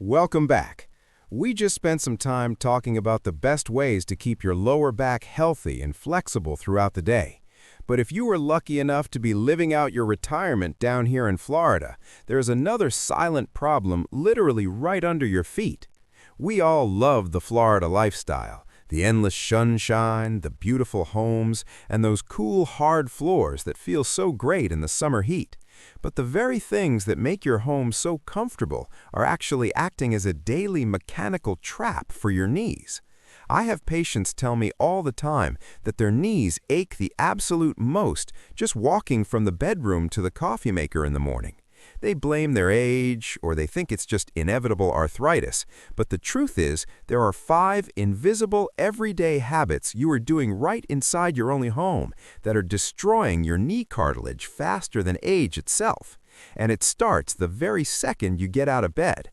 Welcome back. We just spent some time talking about the best ways to keep your lower back healthy and flexible throughout the day. But if you were lucky enough to be living out your retirement down here in Florida, there's another silent problem literally right under your feet. We all love the Florida lifestyle, the endless sunshine, the beautiful homes, and those cool, hard floors that feel so great in the summer heat. But the very things that make your home so comfortable are actually acting as a daily mechanical trap for your knees. I have patients tell me all the time that their knees ache the absolute most just walking from the bedroom to the coffee maker in the morning. They blame their age, or they think it's just inevitable arthritis, but the truth is there are 5 invisible everyday habits you are doing right inside your only home that are destroying your knee cartilage faster than age itself. And it starts the very second you get out of bed.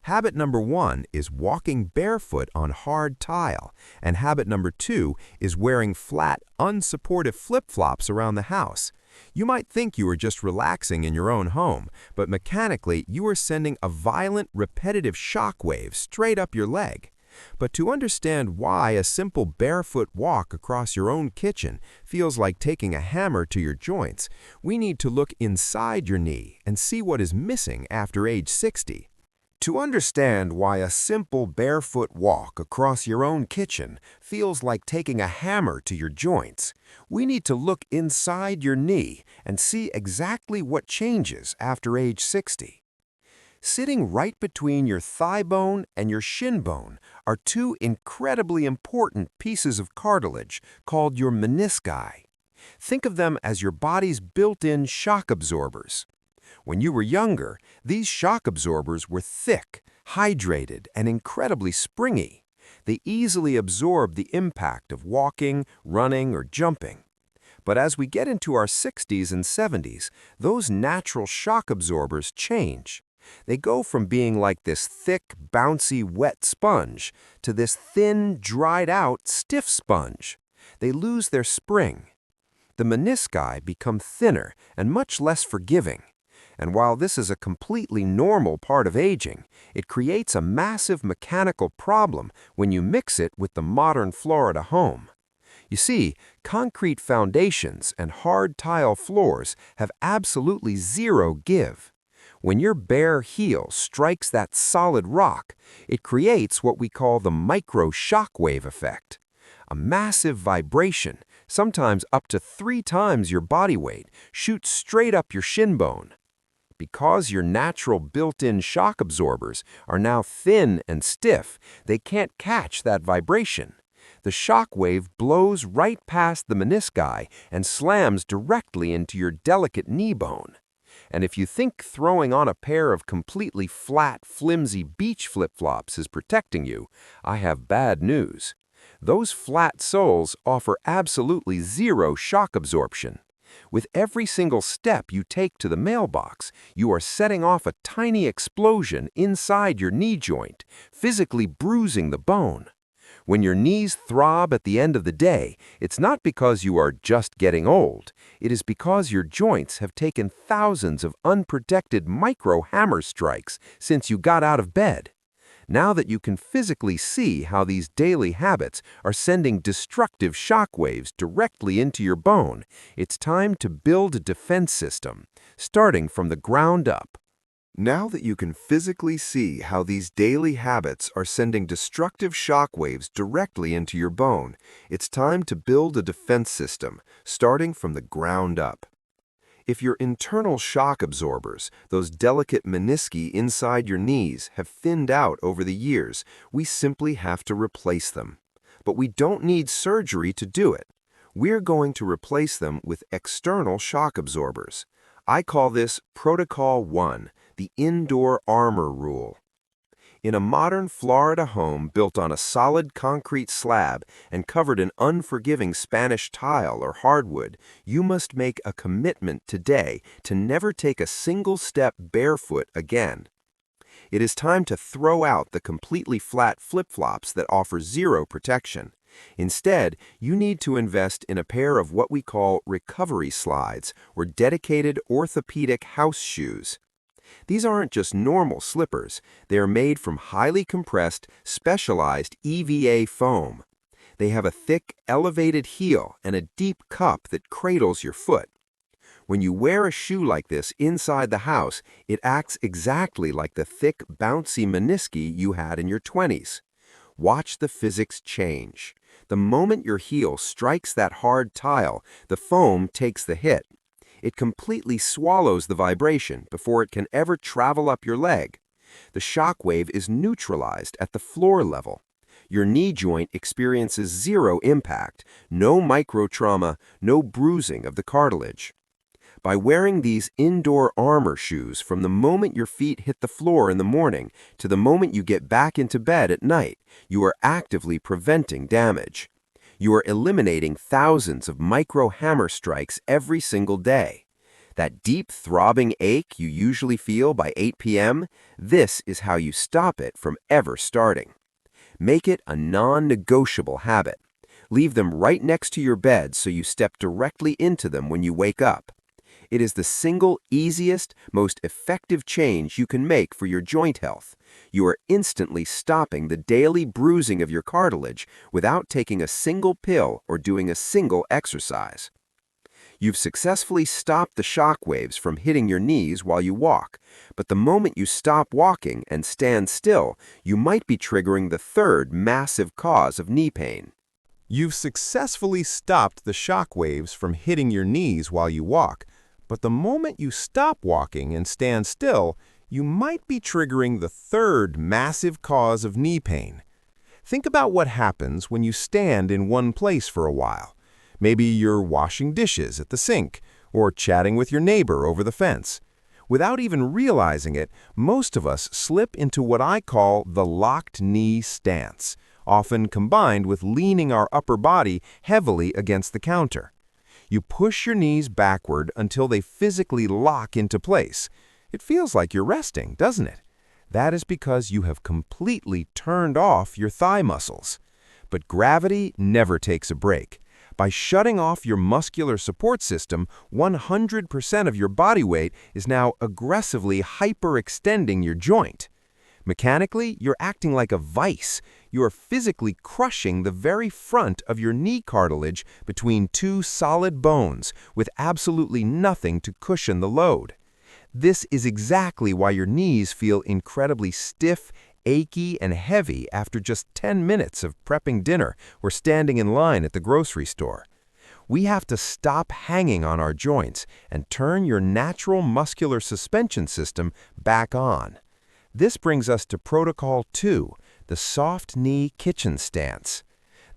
Habit number 1 is walking barefoot on hard tile, and habit number 2 is wearing flat, unsupportive flip-flops around the house. You might think you are just relaxing in your own home, but mechanically you are sending a violent, repetitive shock wave straight up your leg. But to understand why a simple barefoot walk across your own kitchen feels like taking a hammer to your joints, we need to look inside your knee and see what is missing after age 60. To understand why a simple barefoot walk across your own kitchen feels like taking a hammer to your joints, we need to look inside your knee and see exactly what changes after age 60. Sitting right between your thigh bone and your shin bone are 2 incredibly important pieces of cartilage called your menisci. Think of them as your body's built-in shock absorbers. When you were younger, these shock absorbers were thick, hydrated, and incredibly springy. They easily absorb the impact of walking, running, or jumping. But as we get into our 60s and 70s, those natural shock absorbers change. They go from being like this thick, bouncy, wet sponge to this thin, dried-out, stiff sponge. They lose their spring. The menisci become thinner and much less forgiving. And while this is a completely normal part of aging, it creates a massive mechanical problem when you mix it with the modern Florida home. You see, concrete foundations and hard tile floors have absolutely zero give. When your bare heel strikes that solid rock, it creates what we call the micro shockwave effect. A massive vibration, sometimes up to 3 times your body weight, shoots straight up your shin bone. Because your natural built-in shock absorbers are now thin and stiff, they can't catch that vibration. The shock wave blows right past the menisci and slams directly into your delicate knee bone. And if you think throwing on a pair of completely flat, flimsy beach flip-flops is protecting you, I have bad news. Those flat soles offer absolutely zero shock absorption. With every single step you take to the mailbox, you are setting off a tiny explosion inside your knee joint, physically bruising the bone. When your knees throb at the end of the day, it's not because you are just getting old. It is because your joints have taken thousands of unprotected micro-hammer strikes since you got out of bed. Now that you can physically see how these daily habits are sending destructive shock waves directly into your bone, it's time to build a defense system, starting from the ground up. Now that you can physically see how these daily habits are sending destructive shock waves directly into your bone, it's time to build a defense system, starting from the ground up. If your internal shock absorbers, those delicate menisci inside your knees, have thinned out over the years, we simply have to replace them. But we don't need surgery to do it. We're going to replace them with external shock absorbers. I call this Protocol 1, the indoor armor rule. In a modern Florida home built on a solid concrete slab and covered in unforgiving Spanish tile or hardwood, you must make a commitment today to never take a single step barefoot again. It is time to throw out the completely flat flip-flops that offer zero protection. Instead, you need to invest in a pair of what we call recovery slides or dedicated orthopedic house shoes. These aren't just normal slippers. They are made from highly compressed, specialized EVA foam. They have a thick, elevated heel and a deep cup that cradles your foot. When you wear a shoe like this inside the house, it acts exactly like the thick, bouncy menisci you had in your 20s. Watch the physics change. The moment your heel strikes that hard tile, the foam takes the hit. It completely swallows the vibration before it can ever travel up your leg. The shock wave is neutralized at the floor level. Your knee joint experiences zero impact, no microtrauma, no bruising of the cartilage. By wearing these indoor armor shoes from the moment your feet hit the floor in the morning to the moment you get back into bed at night, you are actively preventing damage. You are eliminating thousands of micro hammer strikes every single day. That deep throbbing ache you usually feel by 8 p.m., this is how you stop it from ever starting. Make it a non-negotiable habit. Leave them right next to your bed so you step directly into them when you wake up. It is the single easiest, most effective change you can make for your joint health. You are instantly stopping the daily bruising of your cartilage without taking a single pill or doing a single exercise. You've successfully stopped the shock waves from hitting your knees while you walk, but the moment you stop walking and stand still, you might be triggering the third massive cause of knee pain. You've successfully stopped the shock waves from hitting your knees while you walk, but the moment you stop walking and stand still, you might be triggering the third massive cause of knee pain. Think about what happens when you stand in one place for a while. Maybe you're washing dishes at the sink or chatting with your neighbor over the fence. Without even realizing it, most of us slip into what I call the locked knee stance, often combined with leaning our upper body heavily against the counter. You push your knees backward until they physically lock into place. It feels like you're resting, doesn't it? That is because you have completely turned off your thigh muscles. But gravity never takes a break. By shutting off your muscular support system, 100% of your body weight is now aggressively hyperextending your joint. Mechanically, you're acting like a vice. You are physically crushing the very front of your knee cartilage between two solid bones with absolutely nothing to cushion the load. This is exactly why your knees feel incredibly stiff, achy, and heavy after just 10 minutes of prepping dinner or standing in line at the grocery store. We have to stop hanging on our joints and turn your natural muscular suspension system back on. This brings us to Protocol 2, the soft knee kitchen stance.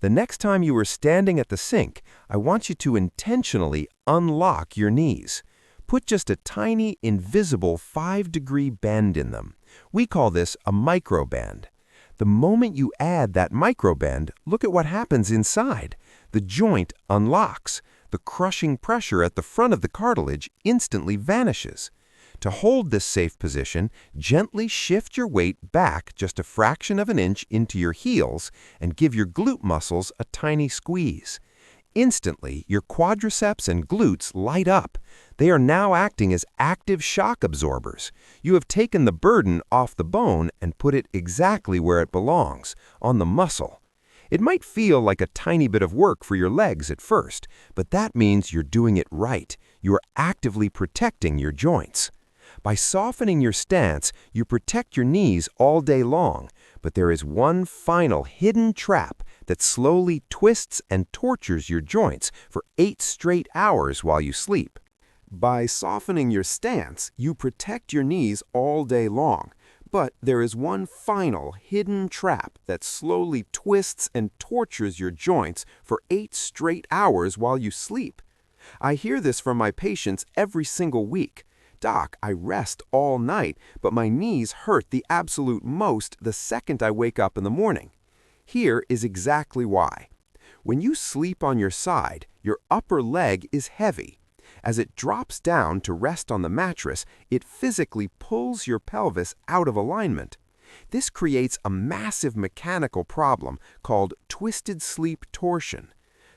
The next time you are standing at the sink, I want you to intentionally unlock your knees. Put just a tiny, invisible 5-degree bend in them. We call this a micro bend. The moment you add that micro bend, look at what happens inside. The joint unlocks. The crushing pressure at the front of the cartilage instantly vanishes. To hold this safe position, gently shift your weight back just a fraction of an inch into your heels and give your glute muscles a tiny squeeze. Instantly, your quadriceps and glutes light up. They are now acting as active shock absorbers. You have taken the burden off the bone and put it exactly where it belongs, on the muscle. It might feel like a tiny bit of work for your legs at first, but that means you're doing it right. You are actively protecting your joints. By softening your stance, you protect your knees all day long, but there is one final hidden trap that slowly twists and tortures your joints for 8 straight hours while you sleep. By softening your stance, you protect your knees all day long, but there is one final hidden trap that slowly twists and tortures your joints for 8 straight hours while you sleep. I hear this from my patients every single week. Doc, I rest all night, but my knees hurt the absolute most the second I wake up in the morning. Here is exactly why. When you sleep on your side, your upper leg is heavy. As it drops down to rest on the mattress, it physically pulls your pelvis out of alignment. This creates a massive mechanical problem called twisted sleep torsion.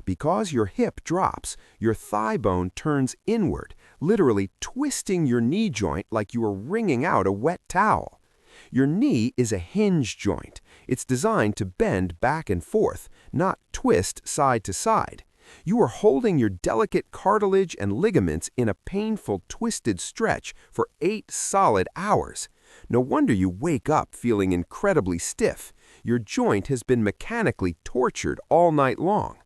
Because your hip drops, your thigh bone turns inward, literally twisting your knee joint like you are wringing out a wet towel. Your knee is a hinge joint. It's designed to bend back and forth, not twist side to side. You are holding your delicate cartilage and ligaments in a painful twisted stretch for 8 solid hours. No wonder you wake up feeling incredibly stiff. Your joint has been mechanically tortured all night long.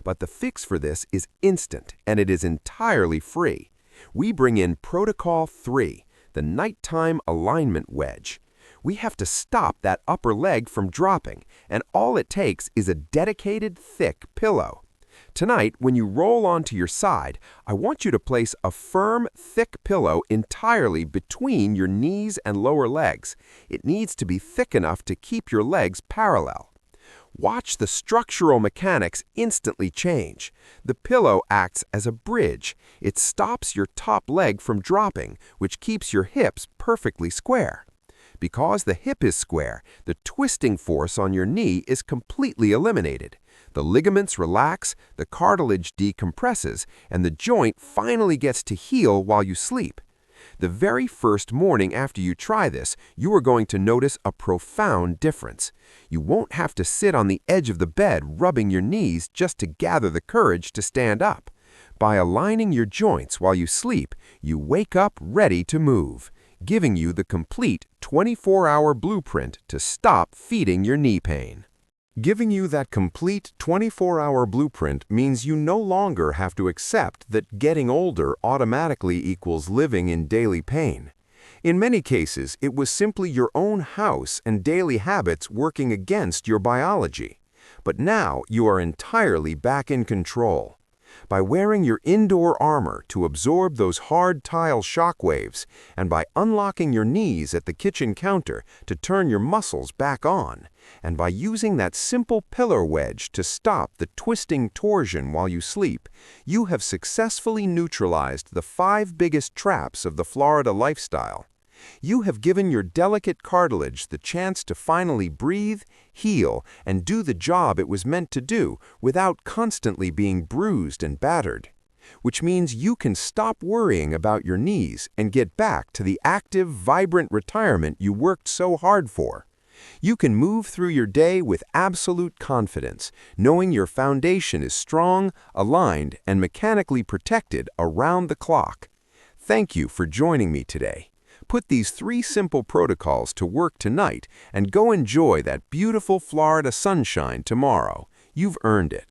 But the fix for this is instant, and it is entirely free. We bring in Protocol 3, the nighttime alignment wedge. We have to stop that upper leg from dropping, and all it takes is a dedicated, thick pillow. Tonight, when you roll onto your side, I want you to place a firm, thick pillow entirely between your knees and lower legs. It needs to be thick enough to keep your legs parallel. Watch the structural mechanics instantly change. The pillow acts as a bridge. It stops your top leg from dropping, which keeps your hips perfectly square. Because the hip is square, the twisting force on your knee is completely eliminated. The ligaments relax, the cartilage decompresses, and the joint finally gets to heal while you sleep. The very first morning after you try this, you are going to notice a profound difference. You won't have to sit on the edge of the bed rubbing your knees just to gather the courage to stand up. By aligning your joints while you sleep, you wake up ready to move, giving you the complete 24-hour blueprint to stop feeding your knee pain. Giving you that complete 24-hour blueprint means you no longer have to accept that getting older automatically equals living in daily pain. In many cases, it was simply your own house and daily habits working against your biology. But now you are entirely back in control. By wearing your indoor armor to absorb those hard tile shock waves, and by unlocking your knees at the kitchen counter to turn your muscles back on, and by using that simple pillar wedge to stop the twisting torsion while you sleep, you have successfully neutralized the 5 biggest traps of the Florida lifestyle. You have given your delicate cartilage the chance to finally breathe, heal, and do the job it was meant to do without constantly being bruised and battered. Which means you can stop worrying about your knees and get back to the active, vibrant retirement you worked so hard for. You can move through your day with absolute confidence, knowing your foundation is strong, aligned, and mechanically protected around the clock. Thank you for joining me today. Put these 3 simple protocols to work tonight and go enjoy that beautiful Florida sunshine tomorrow. You've earned it.